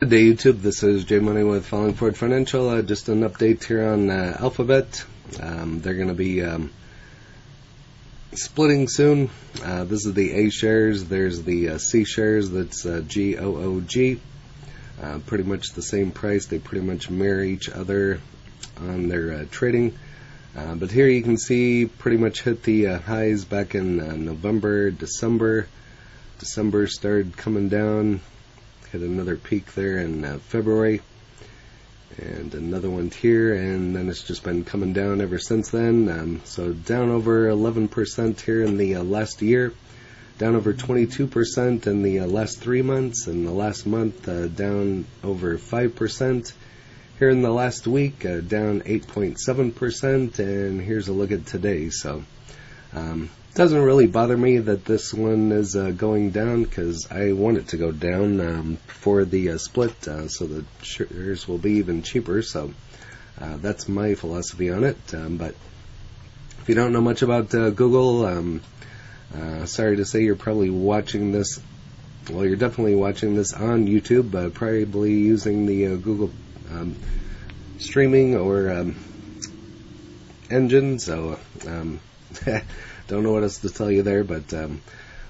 Good day, YouTube. This is Jay Money with Falling Forward Financial. Just an update here on Alphabet. They're going to be splitting soon. This is the A shares. There's the C shares. That's GOOG. Pretty much the same price. They pretty much mirror each other on their trading. But here you can see pretty much hit the highs back in November, December. December started coming down. Hit another peak there in February, and another one here, and then it's just been coming down ever since then. So down over 11% here in the last year, down over 22% in the last 3 months, and the last month down over 5%. Here in the last week, down 8.7%, and here's a look at today. So doesn't really bother me that this one is going down, because I want it to go down for the split, so the shares will be even cheaper. So that's my philosophy on it. But if you don't know much about Google, sorry to say you're probably watching this. Well, you're definitely watching this on YouTube, probably using the Google streaming or engine. So don't know what else to tell you there, but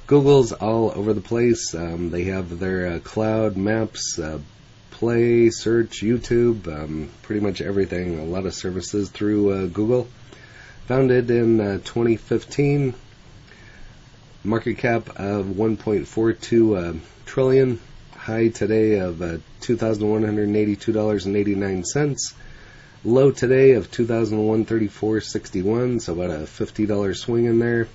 Google's all over the place. They have their cloud, maps, play, search, YouTube, pretty much everything. A lot of services through Google. Founded in 2015. Market cap of 1.42 trillion. High today of $2,182.89. Low today of $2,134.61, so about a $50 swing in there.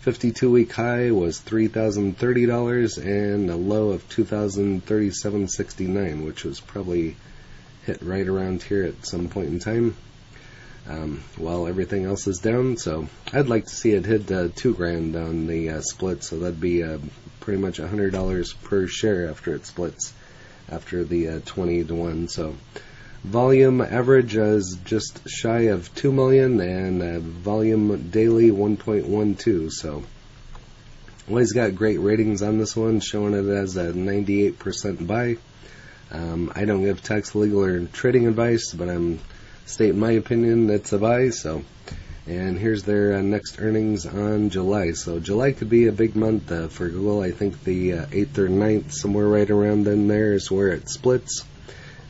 52-week high was $3,030, and a low of $2,037.69, which was probably hit right around here at some point in time, while everything else is down. So I'd like to see it hit $2,000 on the split, so that'd be pretty much $100 per share after it splits, after the 20-to-1. So volume average is just shy of 2 million, and volume daily 1.12. So always got great ratings on this one, showing it as a 98% buy. I don't give tax, legal, or trading advice, but I'm stating my opinion. It's a buy. So, and here's their next earnings on July. So July could be a big month for Google. I think the 8th or 9th, somewhere right around in there, is where it splits.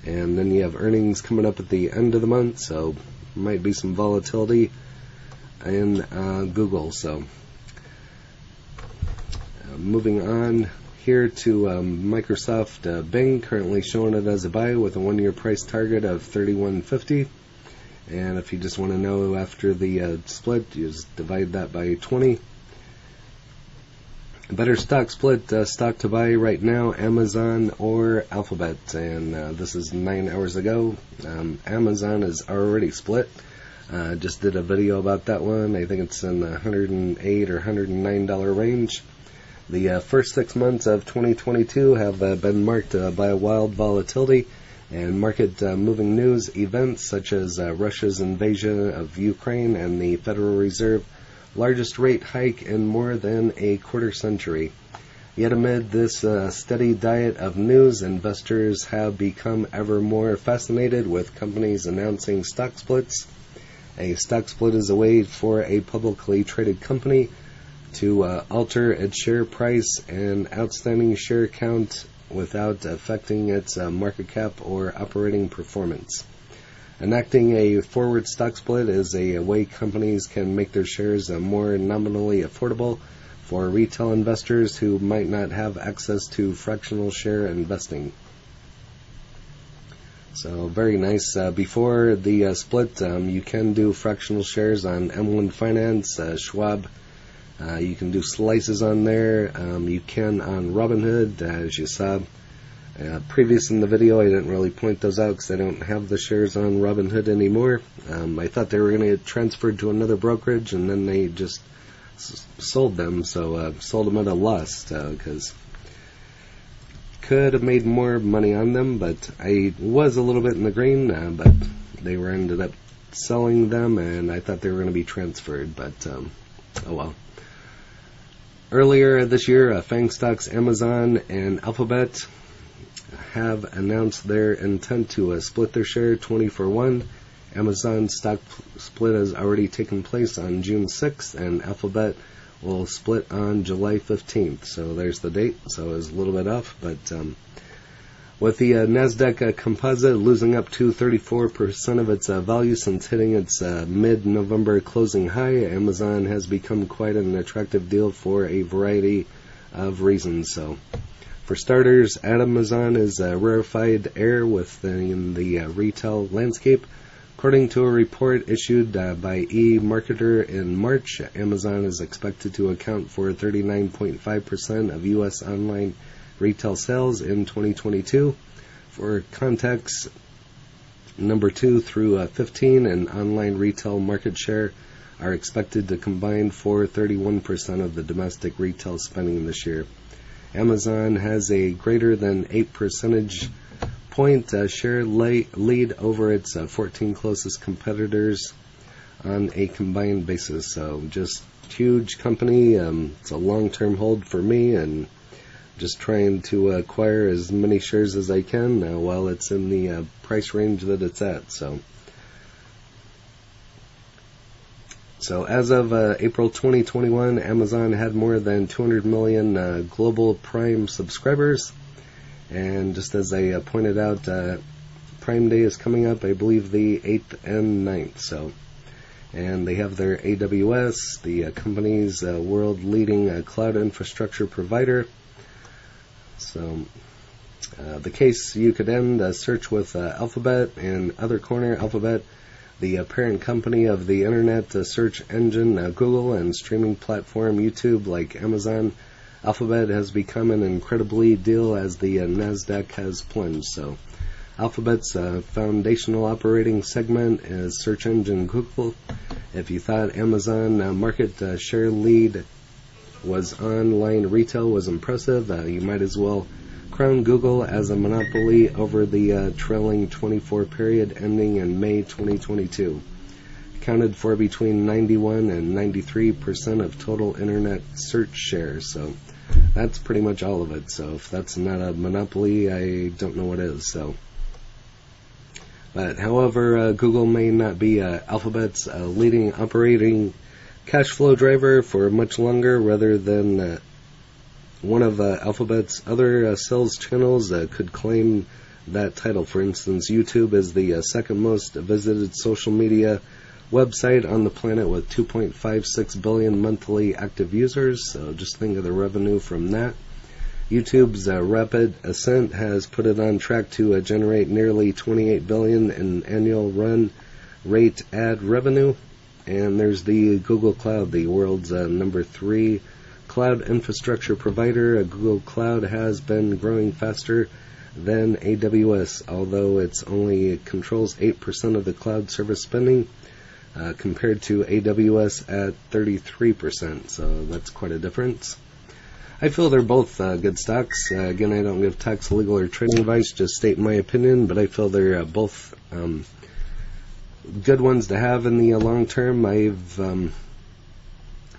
And then you have earnings coming up at the end of the month, so might be some volatility in Google. So moving on here to Microsoft Bing, currently showing it as a buy with a 1-year price target of $31.50. And if you just want to know after the split, you just divide that by 20. Better stock split, stock to buy right now, Amazon or Alphabet, and this is 9 hours ago. Amazon is already split. Just did a video about that one. I think it's in the $108 or $109 range. The first 6 months of 2022 have been marked by a wild volatility and market moving news events such as Russia's invasion of Ukraine and the Federal Reserve largest rate hike in more than a quarter century. Yet amid this steady diet of news, investors have become ever more fascinated with companies announcing stock splits. A stock split is a way for a publicly traded company to alter its share price and outstanding share count without affecting its market cap or operating performance. Enacting a forward stock split is a way companies can make their shares more nominally affordable for retail investors who might not have access to fractional share investing. So very nice. Before the split, you can do fractional shares on M1 Finance, Schwab. You can do slices on there. You can on Robinhood, as you saw. Previous in the video, I didn't really point those out because I don't have the shares on Robinhood anymore. I thought they were going to get transferred to another brokerage, and then they just sold them. So sold them at a loss because could have made more money on them, but I was a little bit in the green. But they were ended up selling them, and I thought they were going to be transferred. But oh well. Earlier this year, FANG stocks Amazon and Alphabet have announced their intent to split their share 20-for-1. Amazon stock split has already taken place on June 6th, and Alphabet will split on July 15th. So there's the date. So it's a little bit off, but with the NASDAQ composite losing up to 34% of its value since hitting its mid-November closing high, Amazon has become quite an attractive deal for a variety of reasons. So, for starters, Amazon is a rarefied air within the retail landscape. According to a report issued by eMarketer in March, Amazon is expected to account for 39.5% of U.S. online retail sales in 2022. For context, number 2 through 15 in online retail market share are expected to combine for 31% of the domestic retail spending this year. Amazon has a greater than 8 percentage point share lead over its 14 closest competitors on a combined basis. So just huge company. It's a long-term hold for me, and just trying to acquire as many shares as I can while it's in the price range that it's at. So as of April 2021, Amazon had more than 200 million global Prime subscribers. And just as I pointed out, Prime Day is coming up, I believe the 8th and 9th. And they have their AWS, the company's world-leading cloud infrastructure provider. So the case you could end a search with Alphabet and other corner. Alphabet, the parent company of the internet search engine Google and streaming platform YouTube, like Amazon. Alphabet has become an incredibly deal as the NASDAQ has plunged. So Alphabet's foundational operating segment is search engine Google. If you thought Amazon market share lead was online retail was impressive, you might as well crown Google as a monopoly over the trailing 24 period ending in May 2022. Accounted for between 91 and 93% of total internet search shares. So that's pretty much all of it. So if that's not a monopoly, I don't know what is. But however, Google may not be Alphabet's leading operating cash flow driver for much longer, rather than one of Alphabet's other sales channels could claim that title. For instance, YouTube is the second most visited social media website on the planet with 2.56 billion monthly active users. So just think of the revenue from that. YouTube's rapid ascent has put it on track to generate nearly 28 billion in annual run rate ad revenue. And there's the Google Cloud, the world's number 3 cloud infrastructure provider. Google Cloud has been growing faster than AWS, although it's only controls 8% of the cloud service spending, compared to AWS at 33%. So that's quite a difference. I feel they're both good stocks. Again, I don't give tax, legal, or trading advice, just state my opinion, but I feel they're both good ones to have in the long term. I've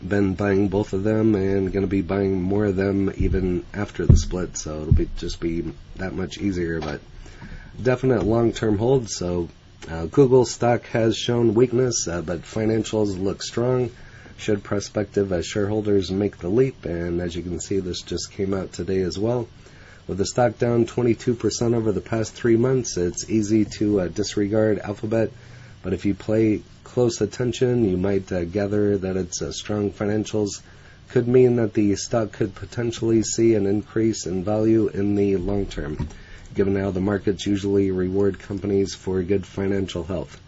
been buying both of them and going to be buying more of them even after the split, so it'll just be that much easier, but definite long-term hold. So Google stock has shown weakness, but financials look strong. Should prospective shareholders make the leap, and as you can see, this just came out today as well. With the stock down 22% over the past 3 months, it's easy to disregard Alphabet, but if you pay close attention, you might gather that its strong financials could mean that the stock could potentially see an increase in value in the long term, given how the markets usually reward companies for good financial health.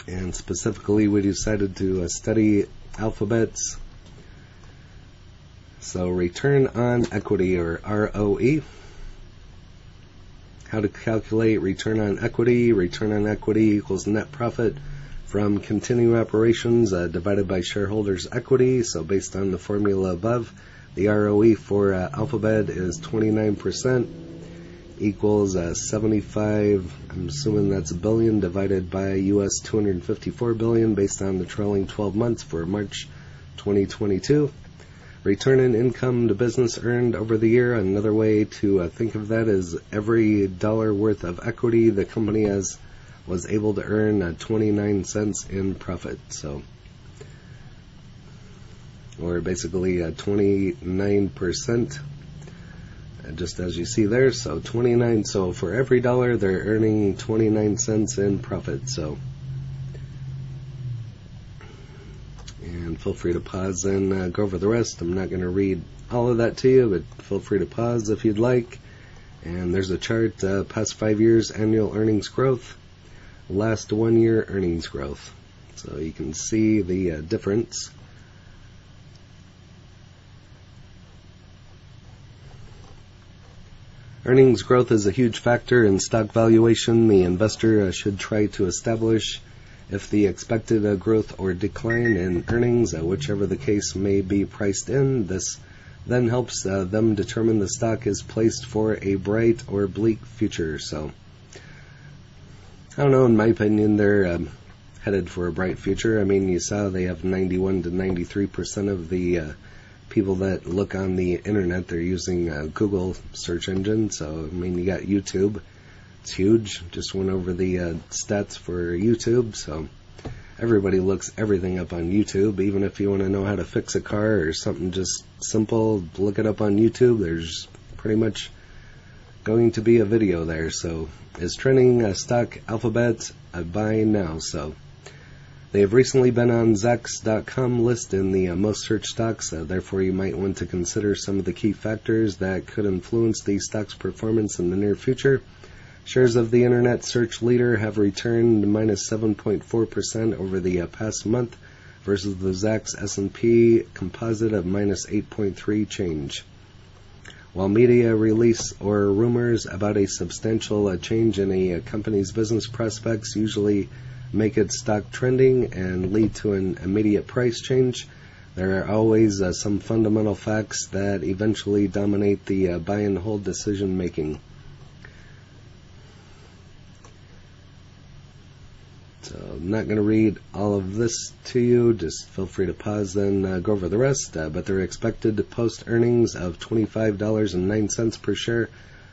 And specifically, we decided to study Alphabet's return on equity, or ROE. How to calculate return on equity. Return on equity equals net profit from continuing operations divided by shareholders' equity. So based on the formula above, the ROE for Alphabet is 29%, equals 75, I'm assuming that's billion, divided by US 254 billion based on the trailing 12 months for March 2022. Return on income to business earned over the year. Another way to think of that is every dollar worth of equity the company was able to earn 29 cents in profit. So, or basically 29%, just as you see there. So 29. So for every dollar, they're earning 29 cents in profit. So. And feel free to pause and go over the rest. I'm not going to read all of that to you, but feel free to pause if you'd like. And there's a chart, past 5 years annual earnings growth, last 1 year earnings growth. So you can see the difference. Earnings growth is a huge factor in stock valuation. The investor should try to establish if the expected growth or decline in earnings, whichever the case may be priced in. This then helps them determine the stock is placed for a bright or bleak future. So, I don't know, in my opinion, they're headed for a bright future. I mean, you saw they have 91 to 93% of the people that look on the internet, they're using Google search engine. So, I mean, you got YouTube. It's huge. Just went over the stats for YouTube. So everybody looks everything up on YouTube. Even if you want to know how to fix a car or something just simple, look it up on YouTube. There's pretty much going to be a video there. So is trending stock Alphabet a buy now? So they have recently been on Zacks.com list in the most searched stocks. Therefore, you might want to consider some of the key factors that could influence the stock's performance in the near future. Shares of the internet search leader have returned minus 7.4% over the past month versus the Zacks S&P composite of minus 8.3 change. While media release or rumors about a substantial change in a company's business prospects usually make its stock trending and lead to an immediate price change, there are always some fundamental facts that eventually dominate the buy and hold decision making. So I'm not going to read all of this to you. Just feel free to pause and go over the rest. But they're expected to post earnings of $25.09 per share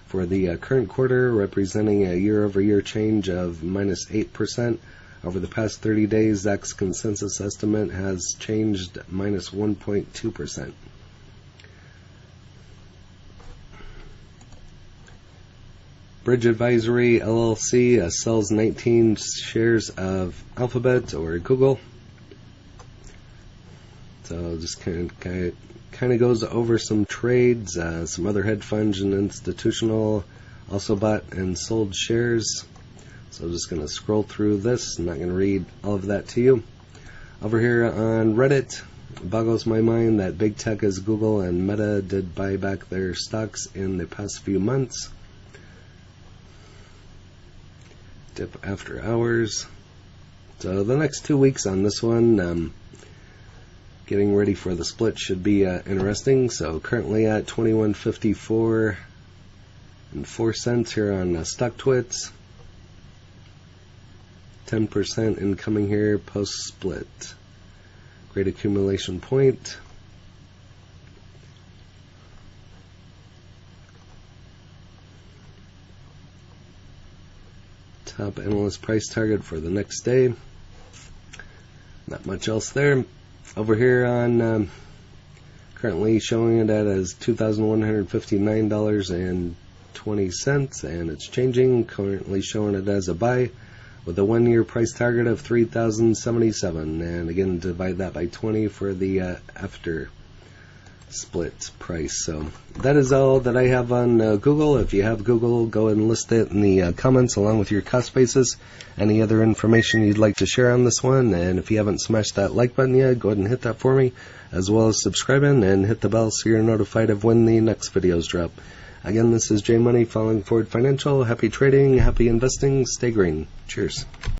for the current quarter, representing a year-over-year change of minus 8%. Over the past 30 days, Zacks' consensus estimate has changed minus 1.2%. Bridge Advisory LLC sells 19 shares of Alphabet or Google. So just kind of goes over some trades. Some other hedge funds and institutional also bought and sold shares. So just going to scroll through this. I'm not going to read all of that to you. Over here on Reddit, it boggles my mind that big tech as Google and Meta did buy back their stocks in the past few months. Dip after hours. So the next 2 weeks on this one, getting ready for the split should be interesting. So currently at 21.54 and 4 cents here on StockTwits. 10% incoming here post split. Great accumulation point. Top analyst price target for the next day. Not much else there. Over here on currently showing it at as $2,159.20, and it's changing. Currently showing it as a buy with a 1 year price target of $3,077, and again divide that by 20 for the after split price. So that is all that I have on Google. If you have Google, go ahead and list it in the comments along with your cost basis. Any other information you'd like to share on this one, and if you haven't smashed that like button yet, go ahead and hit that for me, as well as subscribing and hit the bell so you're notified of when the next videos drop. Again, this is J Money, Falling Forward Financial. Happy trading, happy investing, stay green. Cheers.